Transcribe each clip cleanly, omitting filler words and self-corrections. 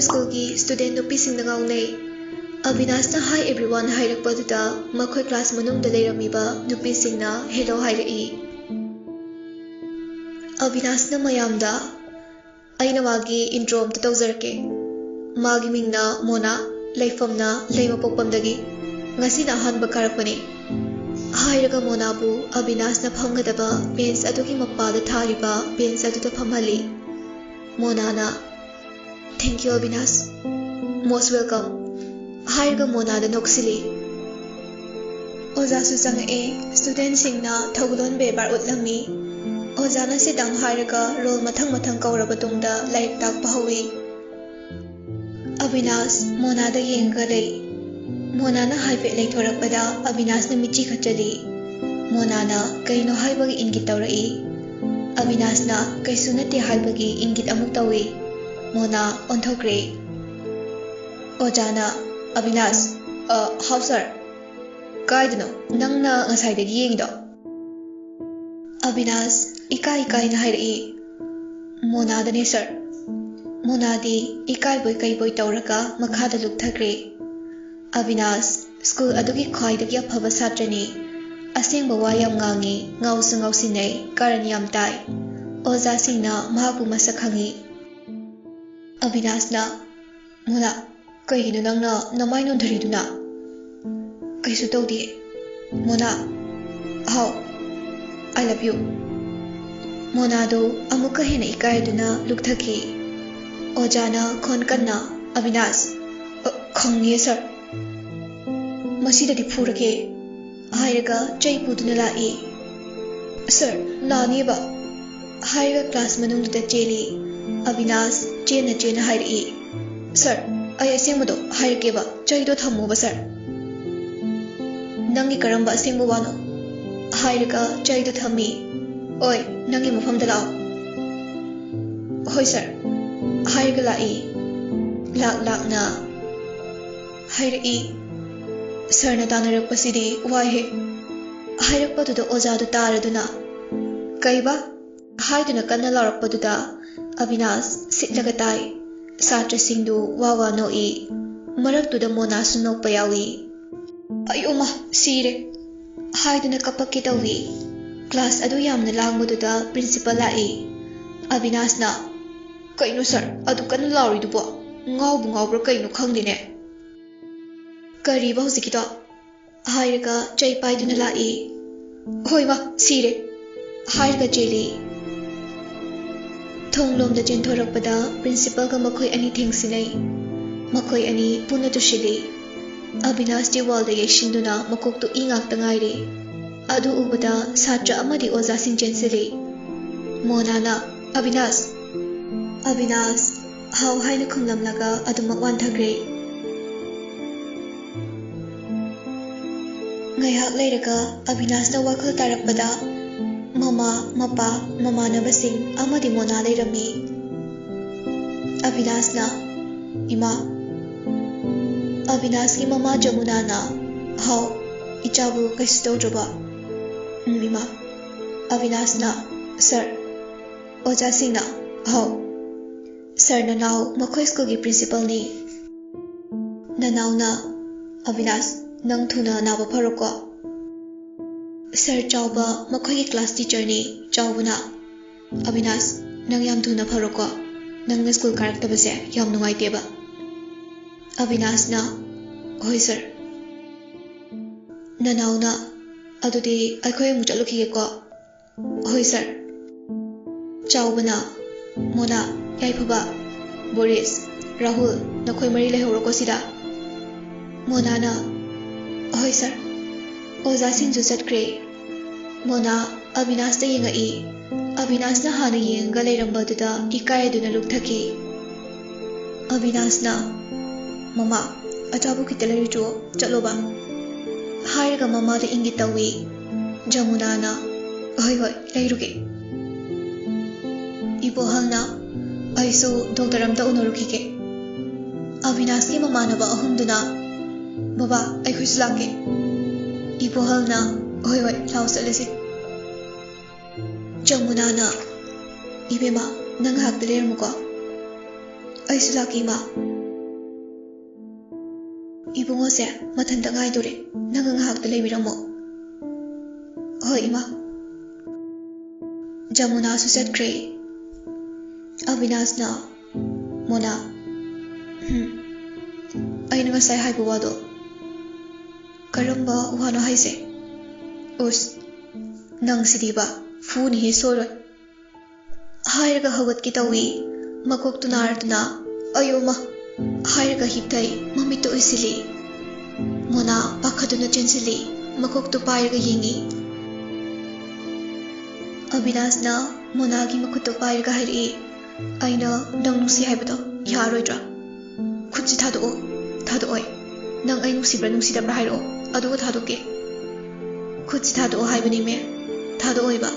ꯃꯈꯣꯏ ꯁ꯭ꯀꯨꯜꯒꯤ ꯁ꯭ꯇꯨꯗꯦꯟꯠ ꯅꯨꯄꯤꯁꯤꯡꯅ ꯉꯥꯎꯅꯩ꯫ ꯑꯕꯤꯅꯥꯁꯅ ꯍꯥꯏ ꯑꯦꯚ꯭ꯔꯤꯋꯥꯟ ꯍꯥꯏꯔꯛꯄꯗꯨꯗ ꯃꯈꯣꯏ ꯀ꯭ꯂꯥꯁ ꯃꯅꯨꯡꯗ ꯂꯩꯔꯝꯃꯤꯕ ꯅꯨꯄꯤꯁꯤꯡꯅ ꯍꯦꯂꯣ ꯍꯥꯏꯔꯛꯏ꯫ ꯑꯕꯤꯅꯥꯁꯅ ꯃꯌꯥꯝꯗ ꯑꯩꯅ ꯃꯥꯒꯤ ꯏꯟꯇ꯭ꯔꯣ ꯑꯝꯇ ꯇꯧꯖꯔꯛꯀꯦ꯫ ꯃꯥꯒꯤ ꯃꯤꯡꯅ ꯃꯣꯅꯥ, ꯂꯩꯐꯝꯅ ꯂꯩꯃꯄꯣꯛꯄꯝꯗꯒꯤ, ꯉꯁꯤꯅ ꯑꯍꯥꯟꯕ ꯀꯥꯔꯛꯄꯅꯤ ꯍꯥꯏꯔꯒ ꯃꯣꯅꯥꯕꯨ ꯑꯕꯤꯅꯥꯁꯅ ꯐꯝꯒꯗꯕ ꯕꯦꯟꯆ ꯑꯗꯨꯒꯤ ꯃꯄꯥꯗ ꯊꯥꯔꯤꯕ ꯕꯦꯟꯆ ꯑꯗꯨꯗ ꯐꯝꯍꯜꯂꯤ꯫ ꯃꯣꯅꯥꯅ "thank you Abinash, most welcome" ꯍꯥꯏꯔꯒ ꯃꯣꯅꯥꯗ ꯅꯣꯛꯁꯤꯜꯂꯤ꯫ ꯑꯣꯖꯥꯁꯨ ꯆꯪꯉꯛꯑꯦ꯫ ꯁ꯭ꯇꯨꯗꯦꯟꯠꯁꯤꯡꯅ ꯊꯧꯒꯂꯣꯟ ꯕꯦꯕꯥꯔ ꯎꯠꯂꯝꯃꯤ꯫ ꯑꯣꯖꯥꯅ ꯁꯤꯠ ꯗꯥꯎꯟ ꯍꯥꯏꯔꯒ ꯔꯣꯜ ꯃꯊꯪ ꯀꯧꯔꯕ ꯇꯨꯡꯗ ꯂꯥꯏꯔꯤꯛ ꯇꯥꯛꯄ ꯍꯧꯏ꯫ ꯑꯕꯤꯅꯥꯁ ꯃꯣꯅꯥꯗ ꯌꯦꯡꯉꯒ ꯂꯩ꯫ ꯃꯣꯅꯥꯅ ꯍꯥꯏꯐꯦꯠ ꯂꯩꯊꯣꯔꯛꯄꯗ ꯑꯕꯤꯅꯥꯁꯅ ꯃꯤꯠꯆꯤ ꯈꯠꯆꯜꯂꯤ꯫ ꯃꯣꯅꯥꯅ ꯀꯩꯅꯣ ꯍꯥꯏꯕꯒꯤ ꯏꯪꯒꯤꯠ ꯇꯧꯔꯛꯏ꯫ ꯑꯕꯤꯅꯥꯁꯅ ꯀꯩꯁꯨ ꯅꯠꯇꯦ ꯍꯥꯏꯕꯒꯤ ꯏꯪꯒꯤꯠ ꯑꯃꯨꯛ ꯇꯧꯏ꯫ ꯃꯣꯅꯥ ꯑꯣꯟꯊꯣꯛꯈ꯭ꯔꯦ꯫ ꯑꯣꯖꯥꯅ "ꯑꯕꯤꯅꯥꯁ, ꯍꯥꯎ ꯁꯥꯔ, ꯀꯥꯏꯗꯅꯣ ꯅꯪꯅ ꯉꯁꯥꯏꯗꯒꯤ ꯌꯦꯡꯉꯤꯗꯣ?" ꯑꯕꯤꯅꯥꯁ ꯏꯀꯥꯏꯅ ꯍꯥꯏꯔꯛꯏ꯫ "ꯃꯣꯅꯥꯗꯅꯦ ꯁꯥꯔ." ꯃꯣꯅꯥꯗꯤ ꯏꯀꯥꯏꯕꯣꯏ ꯀꯩꯕꯣꯏ ꯇꯧꯔꯒ ꯃꯈꯥꯗ ꯂꯨꯞꯊꯈ꯭ꯔꯦ꯫ ꯑꯕꯤꯅꯥꯁ ꯁ꯭ꯀꯨꯜ ꯑꯗꯨꯒꯤ ꯈ꯭ꯋꯥꯏꯗꯒꯤ ꯑꯐꯕ ꯁꯥꯇ꯭ꯔꯅꯤ꯫ ꯑꯁꯦꯡꯕ ꯋꯥ ꯌꯥꯝ ꯉꯥꯡꯉꯤ, ꯉꯥꯎꯁꯨ ꯉꯥꯎꯁꯤꯟꯅꯩ, ꯀꯥꯔꯟ ꯌꯥꯝ ꯇꯥꯏ꯫ ꯑꯣꯖꯥꯁꯤꯡꯅ ꯃꯍꯥꯛꯄꯨ ꯃꯁꯛ ꯈꯪꯉꯤ꯫ ꯑꯕꯤꯅꯥꯁꯅ "ꯃꯣꯅꯥ, ꯀꯩꯒꯤꯅꯣ ꯅꯪꯅ ꯅꯃꯥꯏ ꯅꯣꯟꯊꯔꯤꯗꯨꯅ?" "ꯀꯩꯁꯨ ꯇꯧꯗꯤꯌꯦ." "ꯃꯣꯅꯥ, ꯍꯥꯎ, ꯑꯥꯏ ꯂꯚ ꯌꯨ." ꯃꯣꯅꯥꯗꯨ ꯑꯃꯨꯛꯀ ꯍꯦꯟꯅ ꯏꯀꯥꯏꯗꯨꯅ ꯂꯨꯛꯊꯈꯤ꯫ ꯑꯣꯖꯥꯅ ꯈꯣꯟ ꯀꯟꯅ "ꯑꯕꯤꯅꯥꯁ, ꯈꯪꯉꯦ ꯁꯥꯔ, ꯃꯁꯤꯗꯗꯤ ꯐꯨꯔꯒꯦ" ꯍꯥꯏꯔꯒ ꯆꯩ ꯄꯨꯗꯨꯅ ꯂꯥꯛꯏ꯫ "ꯁꯥꯔ, ꯅꯥꯅꯤꯕ" ꯍꯥꯏꯔꯒ ꯀ꯭ꯂꯥꯁ ꯃꯅꯨꯡꯗꯨꯗ ꯆꯦꯜꯂꯤ꯫ ꯑꯕꯤꯅꯥꯁ ꯆꯦꯟꯅ ꯍꯥꯏꯔꯛꯏ꯫ "ꯁꯥꯔ, ꯑꯩ ꯑꯁꯦꯡꯕꯗꯣ ꯍꯥꯏꯔꯛꯀꯦꯕ, ꯆꯩꯗꯣ ꯊꯝꯃꯣꯕ ꯁꯥꯔ." "ꯅꯪꯒꯤ ꯀꯔꯝꯕ ꯑꯁꯦꯡꯕ ꯋꯥꯅꯣ?" ꯍꯥꯏꯔꯒ ꯆꯩꯗꯣ ꯊꯝꯃꯤ꯫ "ꯑꯣꯏ, ꯅꯪꯒꯤ ꯃꯐꯝꯗ ꯂꯥꯛꯑꯣ." "ꯍꯣꯏ ꯁꯥꯔ" ꯍꯥꯏꯔꯒ ꯂꯥꯛꯏ꯫ ꯂꯥꯛꯅ ꯍꯥꯏꯔꯛꯏ꯫ "ꯁꯥꯔꯅ ꯇꯥꯟꯅꯔꯛꯄꯁꯤꯗꯤ ꯋꯥꯏꯍꯦ" ꯍꯥꯏꯔꯛꯄꯗꯨꯗ ꯑꯣꯖꯥꯗꯨ ꯇꯥꯔꯗꯨꯅ "ꯀꯩꯕ?" ꯍꯥꯏꯗꯨꯅ ꯀꯟꯅ ꯂꯥꯎꯔꯛꯄꯗꯨꯗ ꯑꯕꯤꯅꯥꯁ ꯁꯤꯠꯂꯒ ꯇꯥꯏ꯫ ꯁꯥꯇ꯭ꯔꯁꯤꯡꯗꯨ ꯋꯥ ꯅꯣꯛꯏ꯫ ꯃꯔꯛꯇꯨꯗ ꯃꯣꯅꯥꯁꯨ ꯅꯣꯛꯄ ꯌꯥꯎꯏ꯫ "ꯑꯌꯣꯃꯥ, ꯁꯤꯔꯦ" ꯍꯥꯏꯗꯨꯅ ꯀꯞꯄꯛꯀꯦ ꯇꯧꯏ꯫ ꯀ꯭ꯂꯥꯁ ꯑꯗꯨ ꯌꯥꯝꯅ ꯂꯥꯡꯕꯗꯨꯗ ꯄ꯭ꯔꯤꯟꯁꯤꯄꯥꯜ ꯂꯥꯛꯏ꯫ ꯑꯕꯤꯅꯥꯁꯅ "ꯀꯩꯅꯣ ꯁꯥꯔ, ꯑꯗꯨ ꯀꯟꯅ ꯂꯥꯎꯔꯤꯗꯨꯕꯣ? ꯉꯥꯎꯕꯨ ꯉꯥꯎꯕ꯭ꯔꯥ ꯀꯩꯅꯣ ꯈꯪꯗꯦꯅꯦ." "ꯀꯔꯤꯕ ꯍꯧꯖꯤꯛꯀꯤꯗꯣ?" ꯍꯥꯏꯔꯒ ꯆꯩ ꯄꯥꯏꯗꯨꯅ ꯂꯥꯛꯏ꯫ "ꯍꯣꯏꯃꯥ, ꯁꯤꯔꯦ" ꯍꯥꯏꯔꯒ ꯆꯦꯜꯂꯤ꯫ ꯊꯣꯡꯂꯣꯝꯗ ꯆꯦꯟꯊꯣꯔꯛꯄꯗ ꯄ꯭ꯔꯤꯟꯁꯤꯄꯥꯜꯒ ꯃꯈꯣꯏ ꯑꯅꯤ ꯊꯦꯡꯁꯤꯟꯅꯩ꯫ ꯃꯈꯣꯏ ꯑꯅꯤ ꯄꯨꯟꯅ ꯇꯨꯁꯤꯜꯂꯤ꯫ ꯑꯕꯤꯅꯥꯁꯇꯤ ꯋꯥꯜꯗ ꯌꯩꯁꯤꯟꯗꯨꯅ ꯃꯀꯣꯛꯇꯨ ꯏ ꯉꯥꯛꯇ ꯉꯥꯏꯔꯤ꯫ ꯑꯗꯨ ꯎꯕꯗ ꯁꯥꯇ꯭ꯔ ꯑꯃꯗꯤ ꯑꯣꯖꯥꯁꯤꯡ ꯆꯦꯟꯁꯤꯜꯂꯤ꯫ ꯃꯣꯅꯥꯅ "ꯑꯕꯤꯅꯥꯁ." ꯑꯕꯤꯅꯥꯁ ꯍꯥꯎ ꯍꯥꯏꯅ ꯈꯨꯝꯂꯝꯂꯒ ꯑꯗꯨꯃꯛ ꯋꯥꯟꯊꯈ꯭ꯔꯦ꯫ ꯉꯥꯏꯍꯥꯛ ꯂꯩꯔꯒ ꯑꯕꯤꯅꯥꯁꯅ ꯋꯥꯈꯜ ꯇꯥꯔꯛꯄꯗ ꯃꯃꯥ, ꯃꯄꯥ, ꯃꯃꯥꯟꯅꯕꯁꯤꯡ ꯑꯃꯗꯤ ꯃꯣꯅꯥ ꯂꯩꯔꯝꯃꯤ꯫ ꯑꯕꯤꯅꯥꯁꯅ "ꯏꯃꯥ." ꯑꯕꯤꯅꯥꯁꯀꯤ ꯃꯃꯥ ꯖꯃꯨꯅꯥꯅ "ꯍꯥꯎ, ꯏꯆꯥꯕꯨ ꯀꯩꯁꯨ ꯇꯧꯗ꯭ꯔꯕ?" "ꯏꯃꯥ." ꯑꯕꯤꯅꯥꯁꯅ "ꯁꯥꯔ." ꯑꯣꯖꯥꯁꯤꯡꯅ "ꯍꯥꯎ, ꯁꯥꯔ ꯅꯅꯥꯎ ꯃꯈꯣꯏ ꯁ꯭ꯀꯨꯜꯒꯤ ꯄ꯭ꯔꯤꯟꯁꯤꯄꯥꯜꯅꯤ." ꯅꯅꯥꯎꯅ "ꯑꯕꯤꯅꯥꯁ, ꯅꯪ ꯊꯨꯅ ꯅꯥꯕ ꯐꯔꯣꯀꯣ." "ꯁꯥꯔ ꯆꯥꯎꯕ ꯃꯈꯣꯏꯒꯤ ꯀ꯭ꯂꯥꯁ ꯇꯤꯆꯔꯅꯤ ꯆꯥꯎꯕꯅ." "ꯑꯕꯤꯅꯥꯁ, ꯅꯪ ꯌꯥꯝ ꯊꯨꯅ ꯐꯔꯣꯀꯣ. ꯅꯪꯅ ꯁ꯭ꯀꯨꯜ ꯀꯥꯔꯛꯇꯕꯁꯦ ꯌꯥꯝ ꯅꯨꯡꯉꯥꯏꯇꯦꯕ." ꯑꯕꯤꯅꯥꯁꯅ "ꯍꯣꯏ ꯁꯥꯔ." ꯅꯅꯥꯎꯅ "ꯑꯗꯨꯗꯤ ꯑꯩꯈꯣꯏ ꯑꯃꯨꯛ ꯆꯠꯂꯨꯈꯤꯒꯦꯀꯣ." "ꯍꯣꯏ ꯁꯥꯔ." ꯆꯥꯎꯕꯅ "ꯃꯣꯅꯥ, ꯌꯥꯏꯐꯕ, ꯕꯣꯔꯤꯁ, ꯔꯥꯍꯨꯜ, ꯅꯈꯣꯏ ꯃꯔꯤ ꯂꯩꯍꯧꯔꯣꯀꯣ ꯁꯤꯗ." ꯃꯣꯅꯥꯅ "ꯍꯣꯏ ꯁꯥꯔ." ꯑꯣꯖꯥꯁꯤꯡꯁꯨ ꯆꯠꯈ꯭ꯔꯦ꯫ ꯃꯣꯅꯥ ꯑꯕꯤꯅꯥꯁꯇ ꯌꯦꯡꯉꯛꯏ꯫ ꯑꯕꯤꯅꯥꯁꯅ ꯍꯥꯟꯅ ꯌꯦꯡꯉꯒ ꯂꯩꯔꯝꯕꯗꯨꯗ ꯏꯀꯥꯏꯗꯨꯅ ꯂꯨꯛꯊꯈꯤ꯫ ꯑꯕꯤꯅꯥꯁꯅ "ꯃꯃꯥ, ꯑꯆꯥꯄꯣꯠ ꯈꯤꯇ ꯂꯩꯔꯨꯆꯣ, ꯆꯠꯂꯣꯕ" ꯍꯥꯏꯔꯒ ꯃꯃꯥꯗ ꯏꯪꯒꯤꯠ ꯇꯧꯏ꯫ ꯖꯃꯨꯅꯥꯅ "ꯍꯣꯏ, ꯂꯩꯔꯨꯒꯦ." ꯏꯕꯣꯍꯜꯅ "ꯑꯩꯁꯨ ꯗꯣꯛꯇꯔ ꯑꯝꯇ ꯎꯅꯔꯨꯈꯤꯒꯦ." ꯑꯕꯤꯅꯥꯁꯀꯤ ꯃꯃꯥꯟꯅꯕ ꯑꯍꯨꯝꯗꯨꯅ "ꯕꯕꯥ, ꯑꯩꯈꯣꯏꯁꯨ ꯂꯥꯛꯀꯦ." ꯏꯕꯣꯍꯜꯅ "ꯍꯣꯏ, ꯂꯥꯎ ꯆꯠꯂꯁꯤ." ꯖꯃꯨꯅꯥꯅ "ꯏꯕꯦꯝꯃ, ꯅꯪ ꯉꯥꯏꯍꯥꯛꯇ ꯂꯩꯔꯝꯃꯨꯀꯣ." "ꯑꯩꯁꯨ ꯂꯥꯛꯀꯦ ꯏꯃꯥ." Ibungose mathanta ngai dore nanga ngahak ta lemiramo. Hoi ima. Jamuna su chatkre. Avinash na Mona. Aina ngasai haibu wado. Karamba wano haise. Us nang sidiba funi he soroi. Hairaga hagat kitawi makok tunartuna ayoma hairaga hiptai mamito isili. Mona pakaduna chensili makok tu pairaga yingi. Avinash na Mona gi makuto pairaga hairi. Aina nang nusi haibado yaroidra. Khutsi thado oi. Nang ai nusibra nusidabra hairo aduga thadoke. Khutsi thado haibani me thado oiba.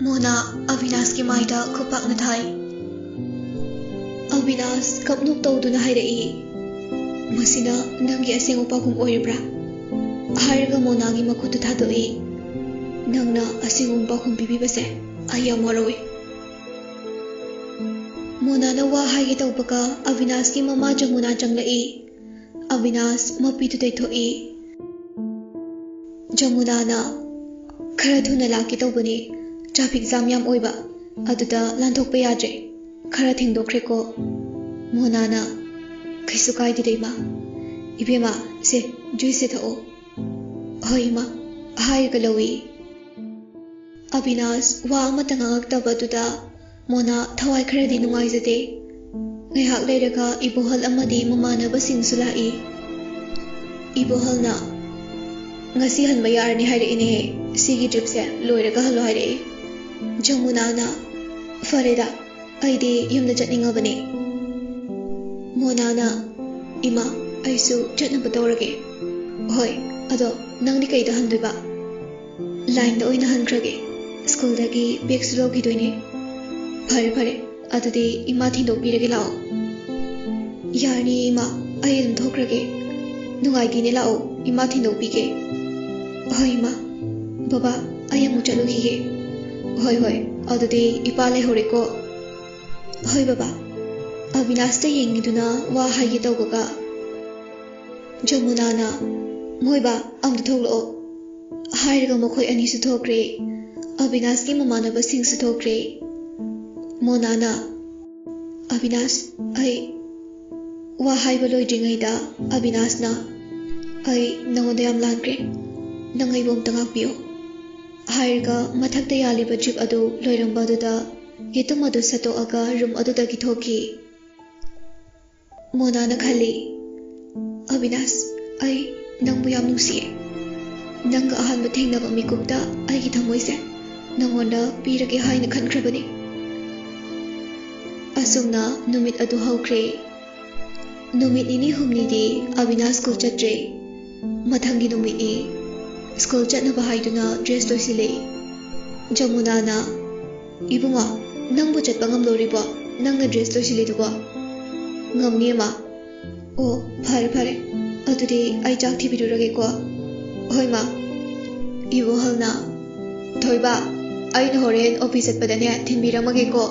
Mona Avinash ki maida khupak na thai. Avinash kapnuk tawduna hairei. Masina nangi aseng upagum oiribra. Hairaga Mona gi makutu thadoi. Nangna asingum bahum bibibase ayam warawi. Mona na wa haigi tawbaka Avinash ki mama Jamuna changlai. Avinash mapitu daithoi. Jamuna na khara thuna laki tawbani traffic jam yam oiba aduda lanthokpa yadre khara thengdokre ko. Mona na kaisu kai di deima ibema se juice thao. Hoi ma hairaga lawi. Avinash wa amata ngangakta duda Mona thawai kharadi nungaizade. Ngaihak leiraga ibohal amadi mamanaba singsu lai. Ibohal na ngasi hanba yarani hairani he sigi trip se loiraga halo haire. Jamuna na fareda aidi yumda chatningabane. Mona na ima aisu chatnaba tawrage. Hoi ado nangdi kaida handuiba. Line da oina hankrage. School dagi bag su logidoine. Pare adudi ima thindokpirage lao. Yarni ima ai adum thokrage. Nungai gine lao ima thindokpige. Hoi ima baba ai amu chalugige. Hoi adudi ipa lehore ko. Hoi baba Avinash ta yengiduna wa haigi tawbaga. Jamuna na moiba amdu thoglo. Hairaga makhoi ani su thokre. Avinash ki mamanaba sing su thokre. Mona na Avinash ai wa haiba loidringaida Avinash na ai nangoda yam lankre nangai bom tangakpio. Hairaga mathakta yaliba jeep adu loiramba aduda yetum adu sato aga room aduda gi thoki. Mona na khali Avinash ai nangbu yam nungsiye. Nanga ahanba thengnaba mikupta ai gi thamoise nangonda pirage haina khankrabani. Asumna numit adu haukre. Numit ini humni di Avinash school chatre. Mathangi numit ni school chatnaba haiduna dress loisile. Jamuna na ibunga nangbu chatpa ngamloribo nangna dress loisile duba. Ngamni ma. O pare adudi ai chak thibirurage ko. Hoi ma ibu halna thoiba ai na horen office atpadane thinbiramage ko.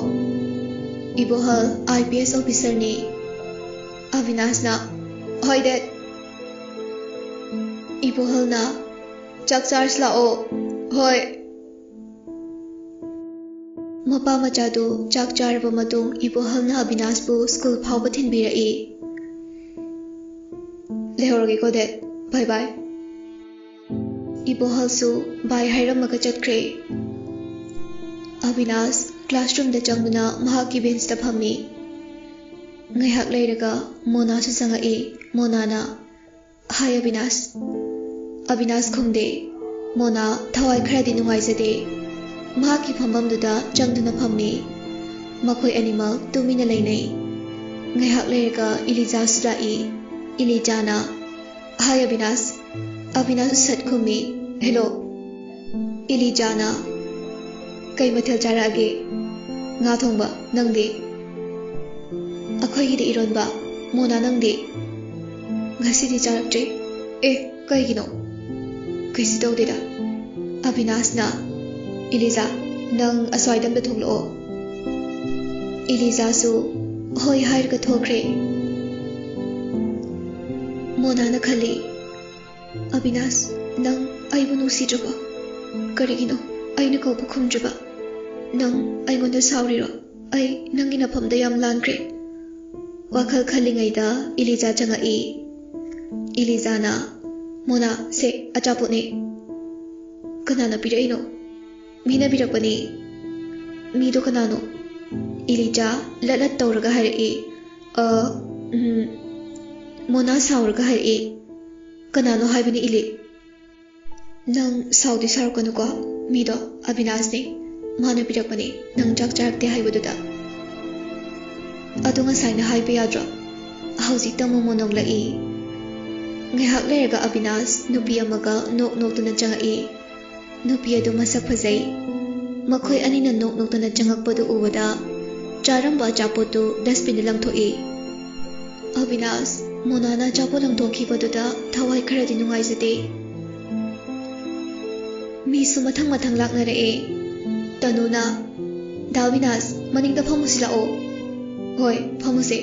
Ibohal IPS officer ni. Avinash na hoi dad. Ibohal na chak charge lao. Hoi mapa machadu chak charba matung Ibohal na Avinash bu school phawba thinbirai. Lehorage ko dad. Bye. Ibohal su bye hairamaga chatkre. Avinash classroom da changduna mahaki bench ta phammi. Ngaihak leiraga Mona su changai. Mona na hi Avinash. Avinash khumde. Mona thawai kharadi nungaizade. Mahaki phambam duda changduna phammi. Makhoi animal tumina leinai. Ngaihak leiraga Iliza su lai. Iliza na hi Avinash. Avinash sat khummi. Hello. Iliza na kai mathel charage. Nga thongba nangdi. Akhoi gi ironba Mona nangdi. Ngasi di charaktre. Kai gino. Kaisi tawdeda. Avinash na Iliza nang aswaidam da thonglo. Iliza su ꯍꯣꯏ ꯍꯥꯏꯔꯒ ꯊꯣꯛꯈ꯭ꯔꯦ꯫ ꯃꯣꯅꯥꯅ ꯈꯜꯂꯤ, ꯑꯕꯤꯅꯥꯁ, ꯅꯪ ꯑꯩꯕꯨ ꯅꯨꯡꯁꯤꯗ꯭ꯔꯕꯣ? ꯀꯔꯤꯒꯤꯅꯣ ꯑꯩꯅ ꯀꯧꯕ ꯈꯨꯝꯗ꯭ꯔꯤꯕ? ꯅꯪ ꯑꯩꯉꯣꯟꯗ ꯁꯥꯎꯔꯤꯔꯣ? ꯑꯩ ꯅꯪꯒꯤ ꯅꯐꯝꯗ ꯌꯥꯝ ꯂꯥꯟꯈ꯭ꯔꯦ꯫ ꯋꯥꯈꯜ ꯈꯜꯂꯤꯉꯩꯗ ꯏꯂꯤꯖꯥ ꯆꯪꯉꯛꯏ꯫ इलिजाना, मोना से अचापोने कनाना पिरइनो मीना बिरकपनी मीदो कनानो इलिजा ललत तौरगा हरई मोना साउरगा हरई कनानो हाइबनी इलि नंग साउदी सारकनुको मीदो अविनाश ने माना बिरकपनी नंग चाक चारकते हाइबदुदा अदो ngसाइना हाइबे याद्रो हौजिक तमो मोनोंग लई ngahak lerga Avinash nupi amaga nok noktuna changai nupi adu masak phajai makhoi anina nok noktuna changakpadu ubada charamba chapotu dustbin langthoi Avinash monana chapo langthokhi baduda thawai kharadi nungai jate mi su mathang mathang lakna re tanuna Davinash maningda phamusila o hoi phamuse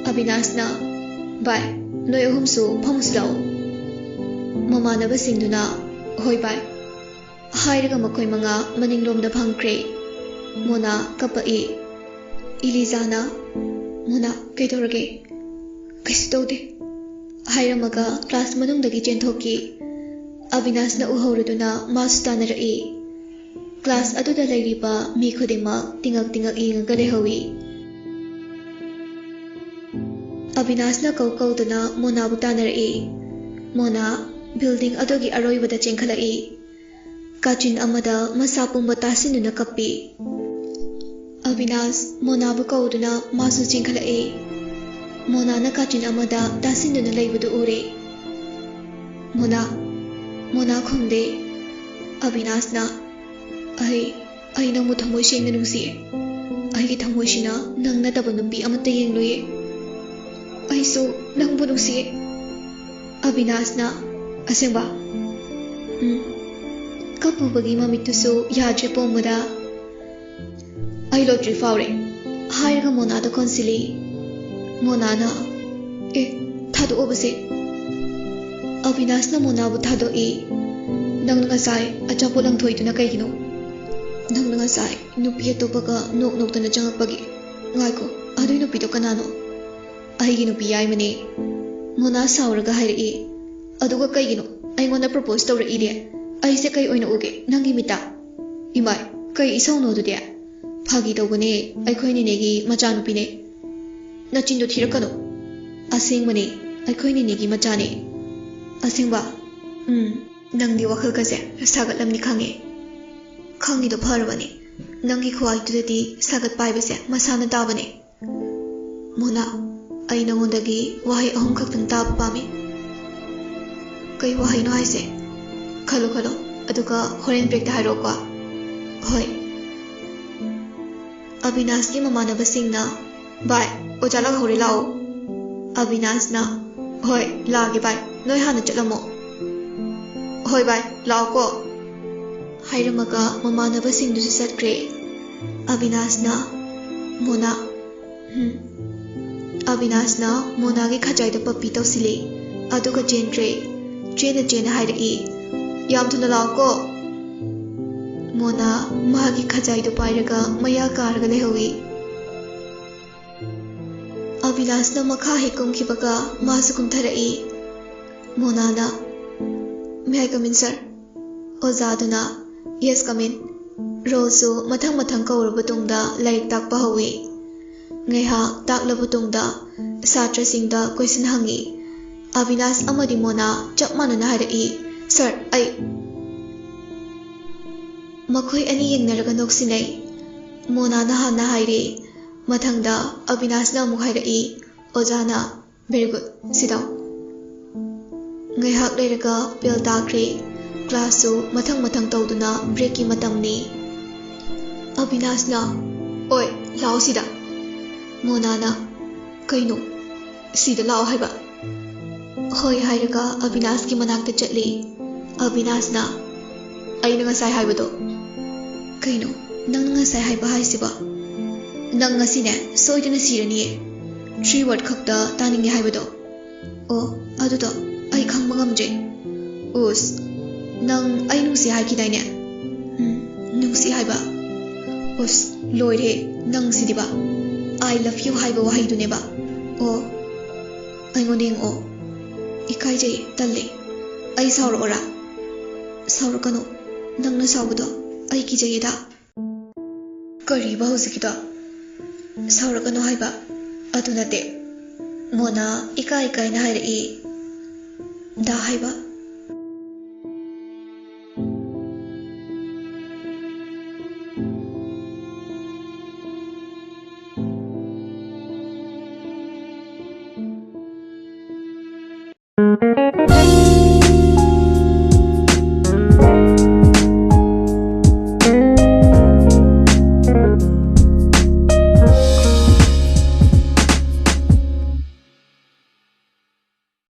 Avinash na bye Noi ahumsu phamuslau mamanaba singduna hoi bai hairaga makoi manga maninglomda phangkre mona kapai ilizana mona kaidorage kaistode hairamaga class manungdagi chenthoki Avinash na uhoriduna mastana rai class aduda lairiba mi khudima tingak tingak inga lehawi Avinash na kaukau Mona butanari Mona building adogi aroi bada chengkhalai kachin amada masapumba tasinuna kapi Avinash Mona bu kauduna masu chengkhalai Mona na kachin amada tasinuna laibadu ure Mona khumde Avinash na ai nang mu thamoi sengna nungsi ai gi thamoi sina nang na tabanupi amata yengloye Aisu nang bunung si Avinash na asengba kapu bagi mamitusu yadre pomada ai lotri faure hairaga Mona da konsili Mona na thadu obase Avinash na Mona bu thado nang ngasai achapo lang thoi tuna kaigino nang ngasai nupi atopaga nok nok tana changapagi ngai ko adui nupi to kanano Aigi nupi yaimani Mona sauraga hairi aduga kaigino aingona propose tawra ide aise kai oina uge nangi mita imai kai isauno dude phagi tawgane aikhoini negi macha nupi ne nachindo thirakano asengmani aikhoini negi macha ne asengba nangdi wakhal kaje sagat lamni khange khangni do pharabani nangi khwai tudadi sagat paibase masana tabane Mona ai nangondagi wahai ahum khaktang taba pami kai wahai no haise khalo aduga horen break ta hairo kwa hoi Avinash ki mamanaba singna bai ojala hore lao Avinash na hoi lagi bai noi hana chatlamo hoi bai lao ko hairamaga mamanaba singdu satkre Avinash na Mona Avinash na Mona gi khajai da papi tawsili aduga chena hairi yam thuna law ko Mona magi khajai do pairaga maya karaga lehawi Avinash na makha hekum khibaga masu kumtharai Mona na may I come in sir Ozaduna yes come in Rosu mathang kauraba tungda laik takpa hawi ngaiha taklaba tungda satra singda question hangi Avinash amadi Mona chap manana harai sir ai makhoi ani yengnaraga noksinai Mona na hana haire mathangda Avinash na mu harai ojana very good sit down ngaiha leiraga bell takre class su mathang tawduna break ki matamni Avinash na oi lao sida Mona na kaino sida lao haiba hoi hairaga Avinash ki manakta chatli Avinash na aina ngasai haibado kaino nang ngasai haiba haisiba ꯅꯪ ꯉꯁꯤꯅꯦ ꯁꯣꯏꯗꯅ ꯁꯤꯔꯅꯤꯌꯦ 3 word ꯈꯛꯇ ꯇꯥꯅꯤꯡꯉꯦ ꯍꯥꯏꯕꯗꯣ ꯑꯣ ꯑꯗꯨꯗꯣ ꯑꯩ ꯈꯪꯕ ꯉꯝꯗ꯭ꯔꯦ ꯎꯁ ꯅꯪ ꯑꯩ ꯅꯨꯡꯁꯤ ꯍꯥꯏꯈꯤꯗꯥꯏꯅꯦ ꯅꯨꯡꯁꯤ ꯍꯥꯏꯕ ꯎꯁ ꯂꯣꯏꯔꯦ ꯅꯪ ꯁꯤꯗꯤꯕ I love you haiba wahiduneba o aingoding o ikaijay talle ai saur ora saur kanu nangna saubudo ai kijayeda kariba hozikida saur kanu haiba adunate mona ikai kai na hairi da haiba